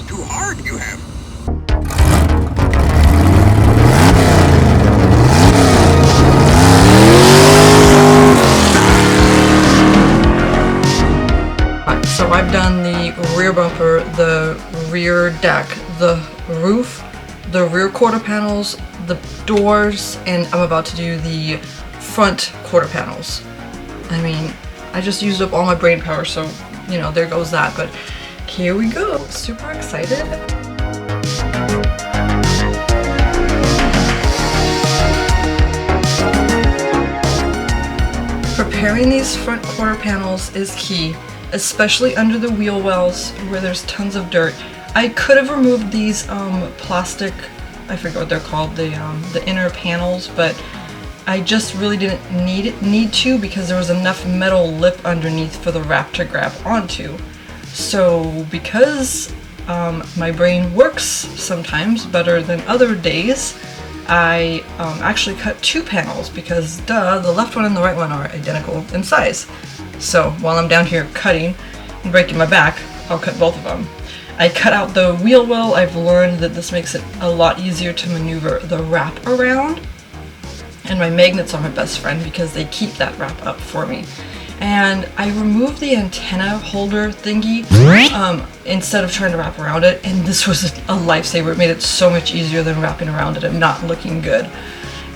be too hard, you have. So I've done the rear bumper, the rear deck, the roof, the rear quarter panels, the doors, and I'm about to do the front quarter panels. I mean, I just used up all my brain power, so, you know, there goes that, but here we go. Super excited. Preparing these front quarter panels is key, especially under the wheel wells where there's tons of dirt. I could have removed these plastic, I forget what they're called, the inner panels, but I just really didn't need to because there was enough metal lip underneath for the wrap to grab onto. So because my brain works sometimes better than other days, I actually cut two panels because duh, the left one and the right one are identical in size. So while I'm down here cutting and breaking my back, I'll cut both of them. I cut out the wheel well. I've learned that this makes it a lot easier to maneuver the wrap around. And my magnets are my best friend because they keep that wrap up for me. And I removed the antenna holder thingy instead of trying to wrap around it, and this was a lifesaver. It made it so much easier than wrapping around it and not looking good.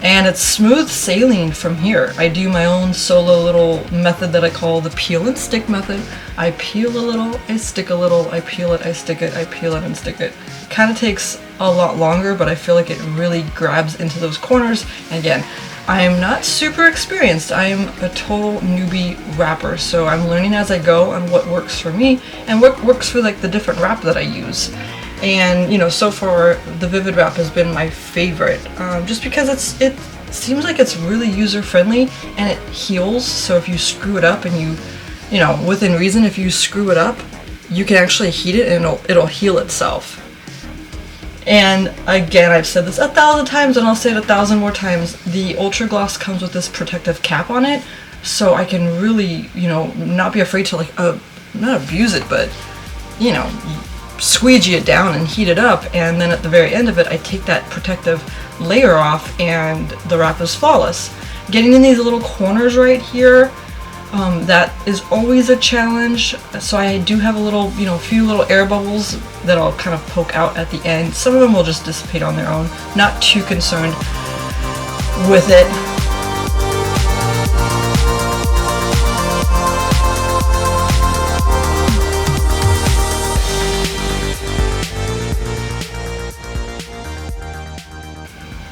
And it's smooth sailing from here. I do my own solo little method that I call the peel and stick method. I peel a little, I stick a little, I peel it, I stick it, I peel it and stick it. Kind of takes a lot longer, but I feel like it really grabs into those corners. And again, I'm not super experienced. I'm a total newbie wrapper, so I'm learning as I go on what works for me and what works for like the different wrap that I use. And you know, so far the Vivid Wrap has been my favorite, just because it seems like it's really user friendly and it heals. So if you screw it up and you know, within reason, if you screw it up, you can actually heat it and it'll heal itself. And again, I've said this 1,000 times and I'll say it 1,000 more times, the Ultra Gloss comes with this protective cap on it, so I can really, you know, not be afraid to like, not abuse it, but, you know, squeegee it down and heat it up, and then at the very end of it, I take that protective layer off and the wrap is flawless. Getting in these little corners right here, that is always a challenge. So I do have a little, you know, a few little air bubbles that I'll kind of poke out at the end. Some of them will just dissipate on their own. Not too concerned with it.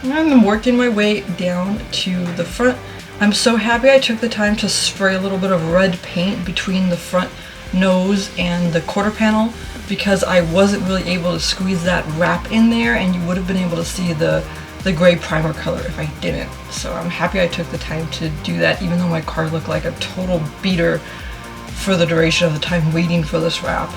And I'm working my way down to the front. I'm so happy I took the time to spray a little bit of red paint between the front nose and the quarter panel because I wasn't really able to squeeze that wrap in there, and you would have been able to see the gray primer color if I didn't. So I'm happy I took the time to do that, even though my car looked like a total beater for the duration of the time waiting for this wrap.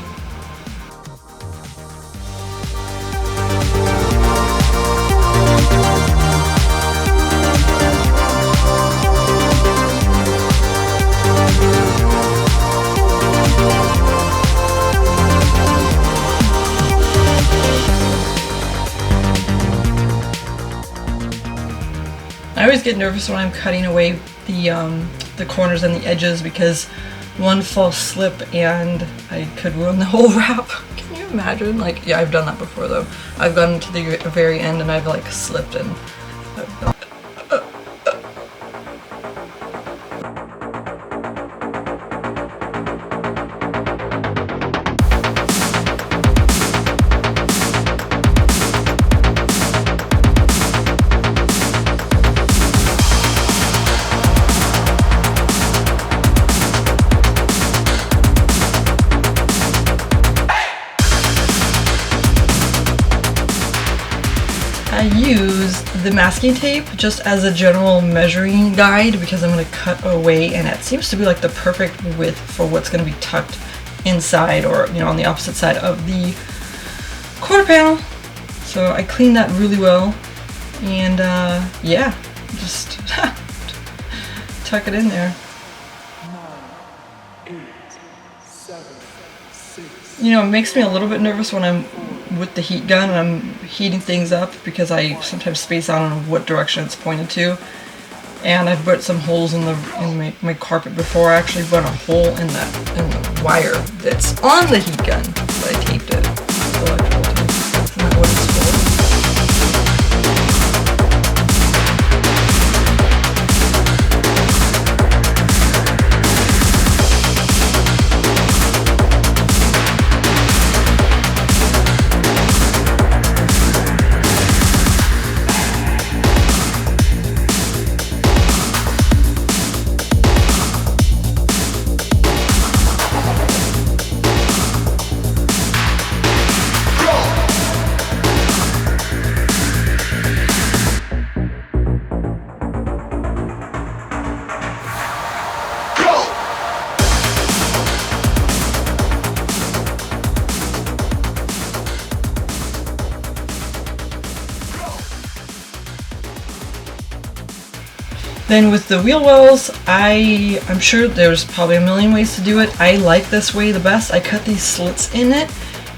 I always get nervous when I'm cutting away the corners and the edges because one false slip and I could ruin the whole wrap. Can you imagine? Like, yeah, I've done that before though. I've gotten to the very end and I've like slipped and I use the masking tape just as a general measuring guide because I'm going to cut away, and it seems to be like the perfect width for what's going to be tucked inside, or you know, on the opposite side of the quarter panel. So I cleaned that really well, and yeah, just tuck it in there. 9, 8, You know, it makes me a little bit nervous when I'm with the heat gun and I'm heating things up because I sometimes space out on what direction it's pointed to. And I've burnt some holes in my carpet before. I actually burnt a hole in the wire that's on the heat gun, but I taped it. It's electrical tape. Isn't that what it's for? Then with the wheel wells, I'm sure there's probably a million ways to do it. I like this way the best. I cut these slits in it,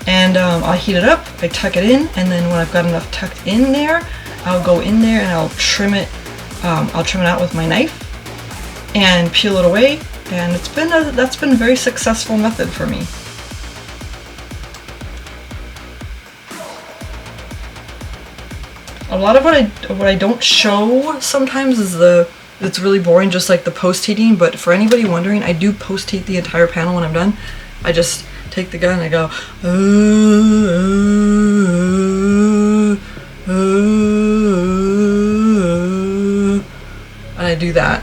and I'll heat it up, I tuck it in, and then when I've got enough tucked in there, I'll go in there and I'll trim it out with my knife and peel it away, and that's been a very successful method for me. A lot of what I don't show sometimes is it's really boring, just like the post heating, but for anybody wondering, I do post heat the entire panel when I'm done. I just take the gun and I go, and I do that.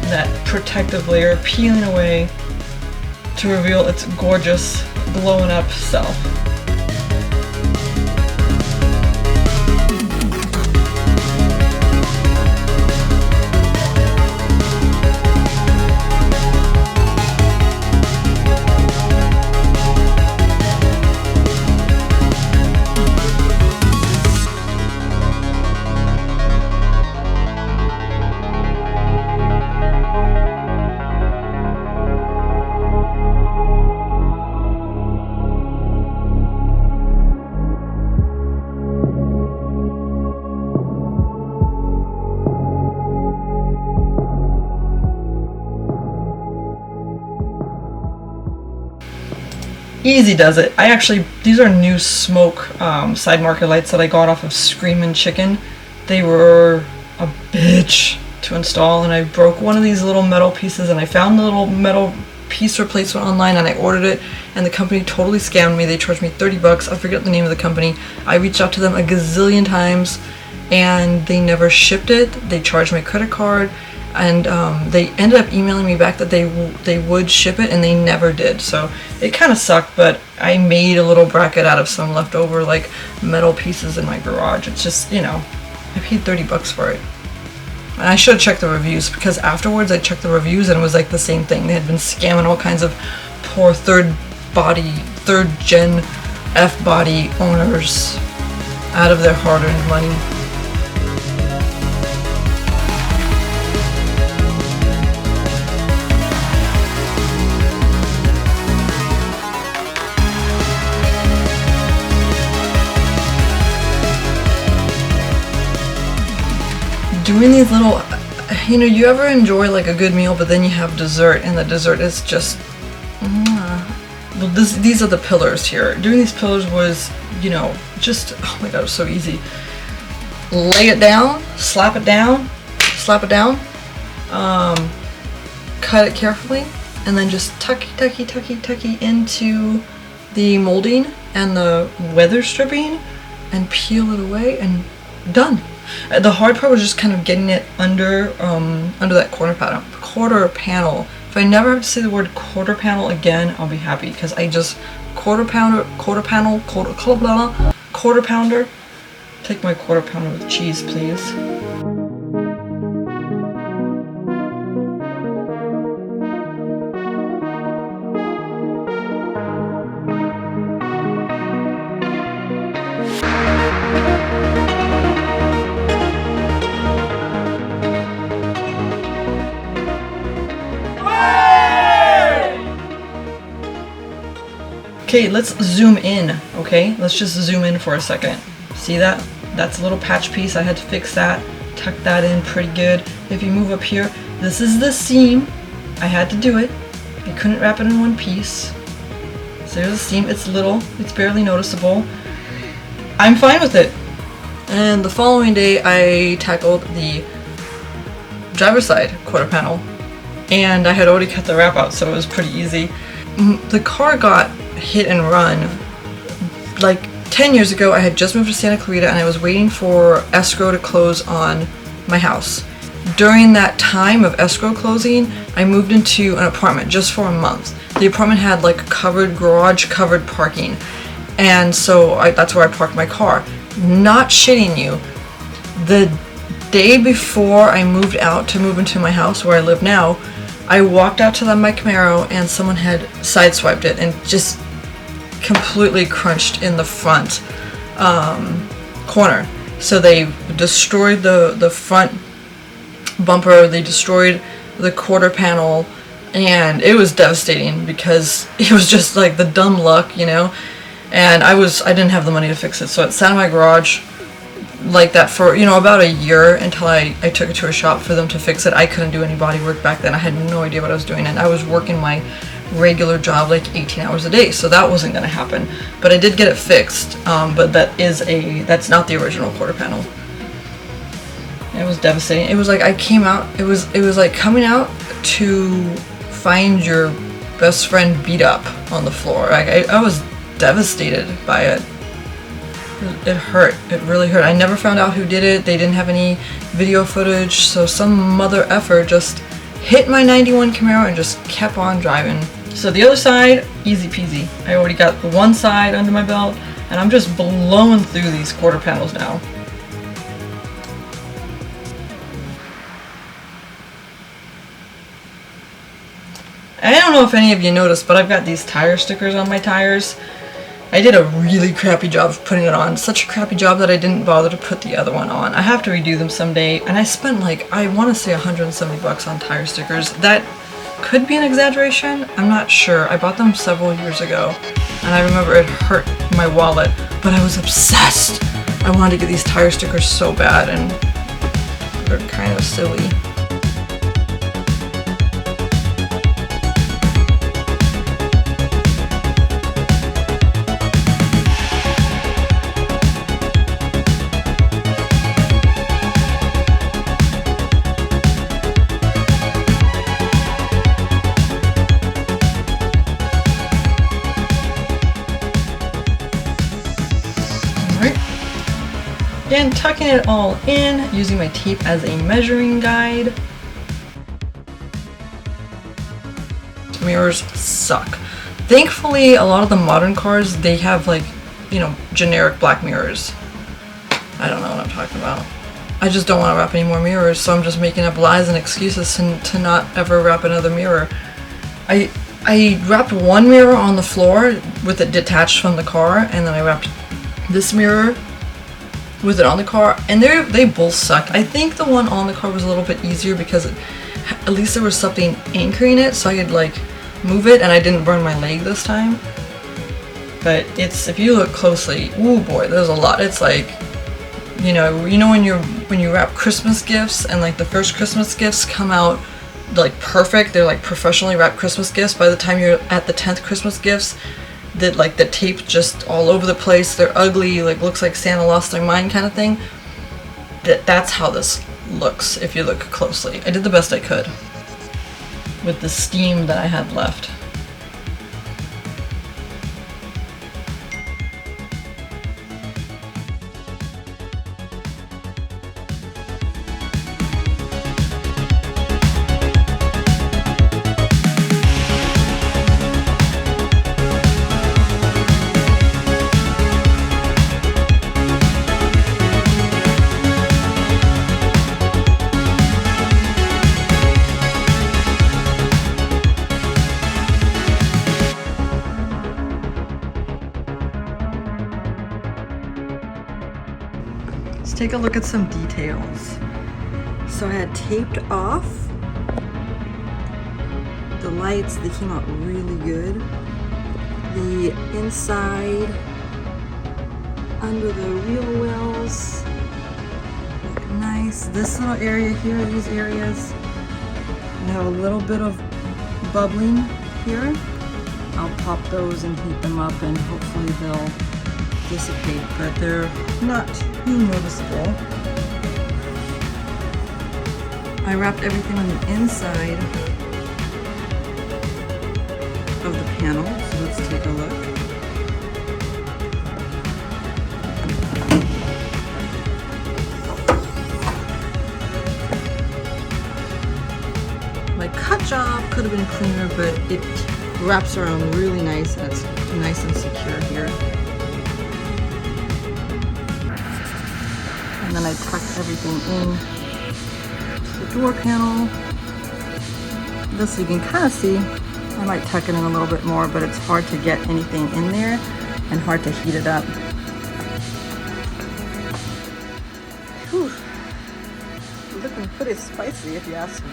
That protective layer peeling away to reveal its gorgeous glowing up self. Easy does it. These are new smoke side marker lights that I got off of Screamin' Chicken. They were a bitch to install, and I broke one of these little metal pieces, and I found the little metal piece replacement online, and I ordered it, and the company totally scammed me. They charged me 30 bucks. I forget the name of the company. I reached out to them a gazillion times, and they never shipped it. They charged my credit card, and they ended up emailing me back that they would ship it, and they never did. So it kind of sucked, but I made a little bracket out of some leftover like metal pieces in my garage. It's just, you know, I paid 30 bucks for it. And I should have checked the reviews, because afterwards I checked the reviews and it was like the same thing. They had been scamming all kinds of poor third gen F-body owners out of their hard-earned money. Doing these little, you know, you ever enjoy like a good meal, but then you have dessert, and the dessert is just well, these are the pillars here. Doing these pillars was, you know, just, oh my god, it was so easy. Lay it down, slap it down, cut it carefully, and then just tucky into the molding and the weather stripping and peel it away and done. The hard part was just kind of getting it under that quarter panel. If I never have to say the word quarter panel again, I'll be happy, because I just quarter pounder. Take my quarter pounder with cheese, please. Okay, let's zoom in, okay? Let's just zoom in for a second. See that? That's a little patch piece. I had to fix that, tuck that in pretty good. If you move up here, this is the seam. I had to do it. I couldn't wrap it in one piece. So there's a seam. It's little. It's barely noticeable. I'm fine with it. And the following day, I tackled the driver's side quarter panel. And I had already cut the wrap out, so it was pretty easy. The car got hit and run like 10 years ago. I had just moved to Santa Clarita and I was waiting for escrow to close on my house. During that time of escrow closing, I moved into an apartment just for a month. The apartment had like covered garage, covered parking, and so that's where I parked my car. Not shitting you, the day before I moved out to move into my house where I live now, I walked out to my Camaro and someone had sideswiped it and just completely crunched in the front corner. So they destroyed the front bumper, they destroyed the quarter panel, and it was devastating because it was just like the dumb luck, you know. And I didn't have the money to fix it, so it sat in my garage like that for, you know, about a year until I took it to a shop for them to fix it. I couldn't do any body work back then. I had no idea what I was doing, and I was working my regular job like 18 hours a day, so that wasn't going to happen. But I did get it fixed, but that's not the original quarter panel. It was devastating. It was like I came out, it was like coming out to find your best friend beat up on the floor. I was devastated by it. It hurt. It really hurt. I never found out who did it. They didn't have any video footage, so some mother effer just hit my 91 Camaro and just kept on driving. So the other side, easy peasy. I already got the one side under my belt, and I'm just blowing through these quarter panels now. I don't know if any of you noticed, but I've got these tire stickers on my tires. I did a really crappy job of putting it on. Such a crappy job that I didn't bother to put the other one on. I have to redo them someday, and I spent like, I want to say $170 on tire stickers. That could be an exaggeration. I'm not sure. I bought them several years ago, and I remember it hurt my wallet, but I was obsessed. I wanted to get these tire stickers so bad, and they're kind of silly. Again, tucking it all in, using my tape as a measuring guide. Mirrors suck. Thankfully, a lot of the modern cars, they have like, you know, generic black mirrors. I don't know what I'm talking about. I just don't want to wrap any more mirrors, so I'm just making up lies and excuses to not ever wrap another mirror. I wrapped one mirror on the floor with it detached from the car, and then I wrapped this mirror with it on the car, and they both sucked. I think the one on the car was a little bit easier because at least there was something anchoring it, so I could like move it, and I didn't burn my leg this time. But it's, if you look closely, ooh boy, there's a lot. It's like, you know when you wrap Christmas gifts and like the first Christmas gifts come out like perfect. They're like professionally wrapped Christmas gifts. By the time you're at the 10th Christmas gifts, that like the tape just all over the place. They're ugly, like looks like Santa lost their mind kind of thing. That's how this looks if you look closely. I did the best I could with the steam that I had left. Let's take a look at some details. So I had taped off the lights. They came out really good. The inside under the wheel wells look nice. This little area here, these areas, they have a little bit of bubbling here. I'll pop those and heat them up and hopefully they'll dissipate, but they're not too noticeable. I wrapped everything on the inside of the panel, so let's take a look. My cut job could have been cleaner, but it wraps around really nice and it's nice and secure here. And then I tuck everything in to the door panel. This you can kind of see. I might tuck it in a little bit more, but it's hard to get anything in there and hard to heat it up. Whew. Looking pretty spicy if you ask me.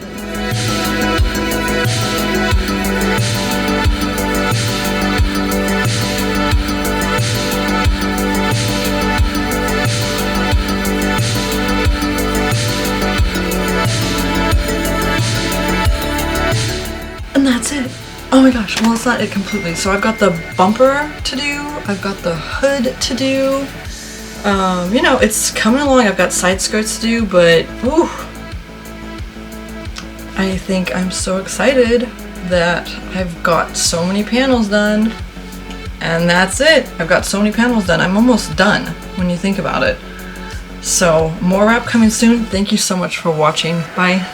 And that's it. Oh my gosh, well, it's not it completely. So I've got the bumper to do, I've got the hood to do. You know, it's coming along. I've got side skirts to do, but ooh, I think I'm so excited that I've got so many panels done. And that's it. I've got so many panels done. I'm almost done when you think about it. So more wrap coming soon. Thank you so much for watching. Bye.